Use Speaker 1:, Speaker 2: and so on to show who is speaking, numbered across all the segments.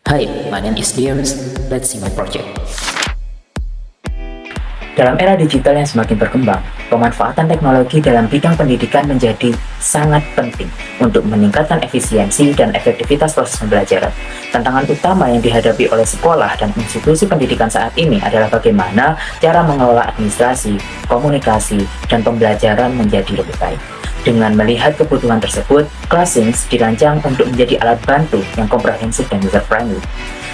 Speaker 1: Hi, my name is Diams. Let's see my project.
Speaker 2: Dalam era digital yang semakin berkembang, pemanfaatan teknologi dalam bidang pendidikan menjadi sangat penting untuk meningkatkan efisiensi dan efektivitas proses pembelajaran. Tantangan utama yang dihadapi oleh sekolah dan institusi pendidikan saat ini adalah bagaimana cara mengelola administrasi, komunikasi, dan pembelajaran menjadi lebih baik. Dengan melihat kebutuhan tersebut, Classings dirancang untuk menjadi alat bantu yang komprehensif dan user-friendly.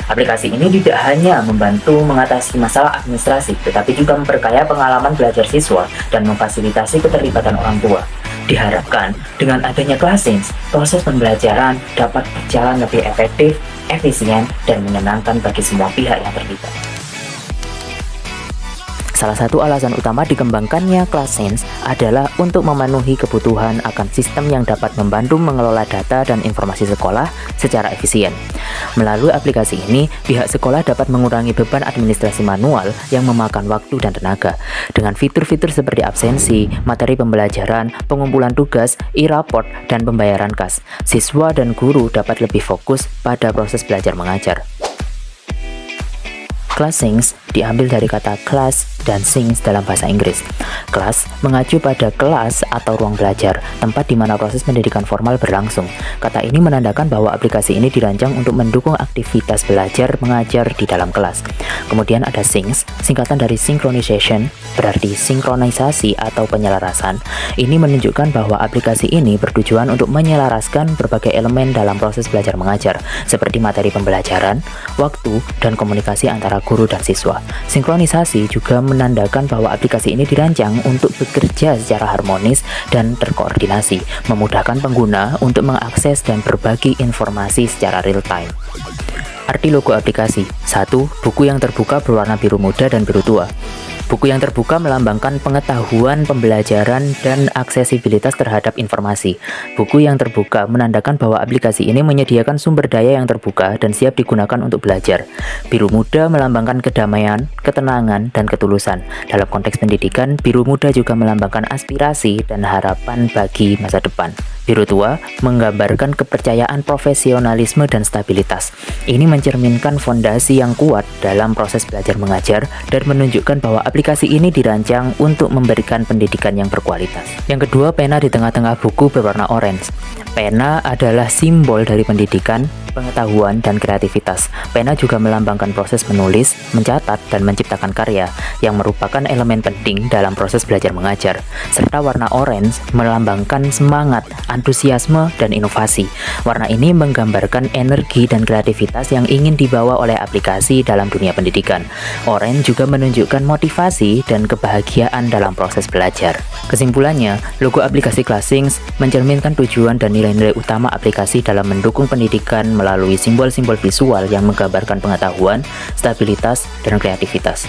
Speaker 2: Aplikasi ini tidak hanya membantu mengatasi masalah administrasi, tetapi juga memperkaya pengalaman belajar siswa dan memfasilitasi keterlibatan orang tua. Diharapkan, dengan adanya Classings, proses pembelajaran dapat berjalan lebih efektif, efisien, dan menyenangkan bagi semua pihak yang terlibat.
Speaker 3: Salah satu alasan utama dikembangkannya Classings adalah untuk memenuhi kebutuhan akan sistem yang dapat membantu mengelola data dan informasi sekolah secara efisien. Melalui aplikasi ini, pihak sekolah dapat mengurangi beban administrasi manual yang memakan waktu dan tenaga. Dengan fitur-fitur seperti absensi, materi pembelajaran, pengumpulan tugas, e-raport, dan pembayaran kas, siswa dan guru dapat lebih fokus pada proses belajar mengajar. Classings diambil dari kata class dan sings dalam bahasa Inggris. Class mengacu pada kelas atau ruang belajar, tempat di mana proses pendidikan formal berlangsung. Kata ini menandakan bahwa aplikasi ini dirancang untuk mendukung aktivitas belajar mengajar di dalam kelas. Kemudian ada sings, singkatan dari synchronization, berarti sinkronisasi atau penyelarasan. Ini menunjukkan bahwa aplikasi ini bertujuan untuk menyelaraskan berbagai elemen dalam proses belajar mengajar, seperti materi pembelajaran, waktu, dan komunikasi antara guru dan siswa. Sinkronisasi juga menandakan bahwa aplikasi ini dirancang untuk bekerja secara harmonis dan terkoordinasi, memudahkan pengguna untuk mengakses dan berbagi informasi secara real time. Arti logo aplikasi: 1. Buku yang terbuka berwarna biru muda dan biru tua. Buku yang terbuka melambangkan pengetahuan, pembelajaran, dan aksesibilitas terhadap informasi. Buku yang terbuka menandakan bahwa aplikasi ini menyediakan sumber daya yang terbuka dan siap digunakan untuk belajar. Biru muda melambangkan kedamaian, ketenangan, dan ketulusan. Dalam konteks pendidikan, biru muda juga melambangkan aspirasi dan harapan bagi masa depan. Biru tua menggambarkan kepercayaan, profesionalisme, dan stabilitas. Ini mencerminkan fondasi yang kuat dalam proses belajar mengajar dan menunjukkan bahwa aplikasi ini dirancang untuk memberikan pendidikan yang berkualitas. Yang kedua, pena di tengah-tengah buku berwarna orange. Pena adalah simbol dari pendidikan, pengetahuan, dan kreativitas. Pena juga melambangkan proses menulis, mencatat, dan menciptakan karya, yang merupakan elemen penting dalam proses belajar mengajar. Serta warna orange melambangkan semangat, antusiasme, dan inovasi. Warna ini menggambarkan energi dan kreativitas yang ingin dibawa oleh aplikasi dalam dunia pendidikan. Orange juga menunjukkan motivasi dan kebahagiaan dalam proses belajar. Kesimpulannya, logo aplikasi Classings mencerminkan tujuan dan nilai-nilai utama aplikasi dalam mendukung pendidikan melalui simbol-simbol visual yang menggambarkan pengetahuan, stabilitas, dan kreativitas.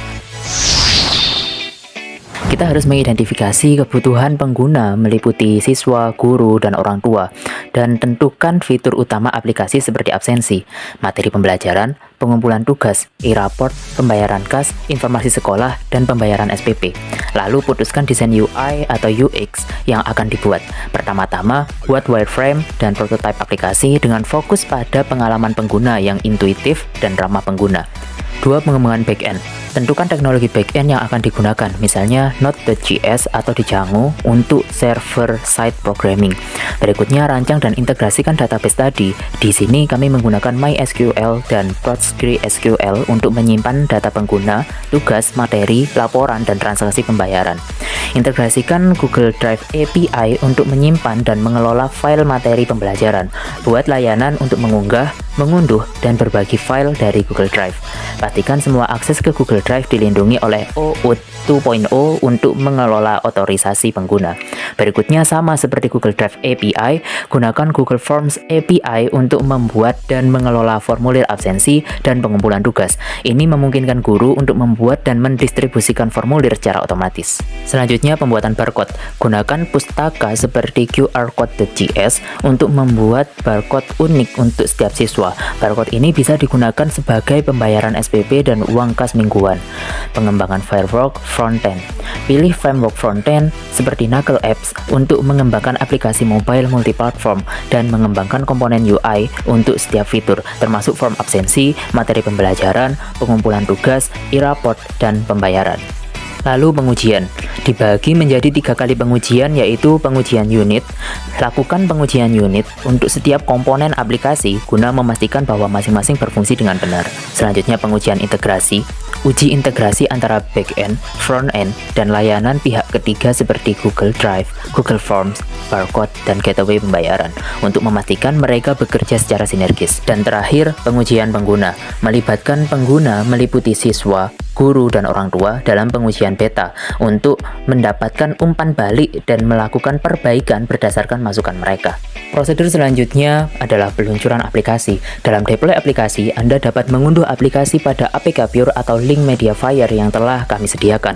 Speaker 3: Kita harus mengidentifikasi kebutuhan pengguna meliputi siswa, guru, dan orang tua, dan tentukan fitur utama aplikasi seperti absensi, materi pembelajaran, pengumpulan tugas, e-raport, pembayaran kas, informasi sekolah, dan pembayaran SPP. Lalu putuskan desain UI atau UX yang akan dibuat. Pertama-tama, buat wireframe dan prototipe aplikasi dengan fokus pada pengalaman pengguna yang intuitif dan ramah pengguna. 2. Pengembangan backend. Tentukan teknologi backend yang akan digunakan, misalnya Node.js atau Django untuk server-side programming. Berikutnya, rancang dan integrasikan database tadi. Di sini kami menggunakan MySQL dan PostgreSQL untuk menyimpan data pengguna, tugas, materi, laporan, dan transaksi pembayaran. Integrasikan Google Drive API untuk menyimpan dan mengelola file materi pembelajaran. Buat layanan untuk mengunggah, mengunduh, dan berbagi file dari Google Drive. Pastikan semua akses ke Google Drive dilindungi oleh OAuth 2.0 untuk mengelola otorisasi pengguna. Berikutnya, sama seperti Google Drive API, gunakan Google Forms API untuk membuat dan mengelola formulir absensi dan pengumpulan tugas. Ini memungkinkan guru untuk membuat dan mendistribusikan formulir secara otomatis. Selanjutnya, pembuatan barcode. Gunakan pustaka seperti QRcode.js untuk membuat barcode unik untuk setiap siswa. Barcode ini bisa digunakan sebagai pembayaran SPP dan uang kas mingguan. tujuan. Pengembangan framework frontend. Pilih framework frontend seperti Knuckle Apps untuk mengembangkan aplikasi mobile multiplatform dan mengembangkan komponen UI untuk setiap fitur, termasuk form absensi, materi pembelajaran, pengumpulan tugas, e-report, dan pembayaran. Lalu pengujian, dibagi menjadi 3 kali pengujian, yaitu pengujian unit. Lakukan pengujian unit untuk setiap komponen aplikasi guna memastikan bahwa masing-masing berfungsi dengan benar. Selanjutnya pengujian integrasi, uji integrasi antara back-end, front-end, dan layanan pihak ketiga seperti Google Drive, Google Forms, barcode, dan gateway pembayaran untuk memastikan mereka bekerja secara sinergis. Dan terakhir, pengujian pengguna, melibatkan pengguna meliputi siswa, guru, dan orang tua dalam pengujian beta untuk mendapatkan umpan balik dan melakukan perbaikan berdasarkan masukan mereka. Prosedur selanjutnya adalah peluncuran aplikasi. Dalam deploy aplikasi, Anda dapat mengunduh aplikasi pada APK Pure atau link Mediafire yang telah kami sediakan.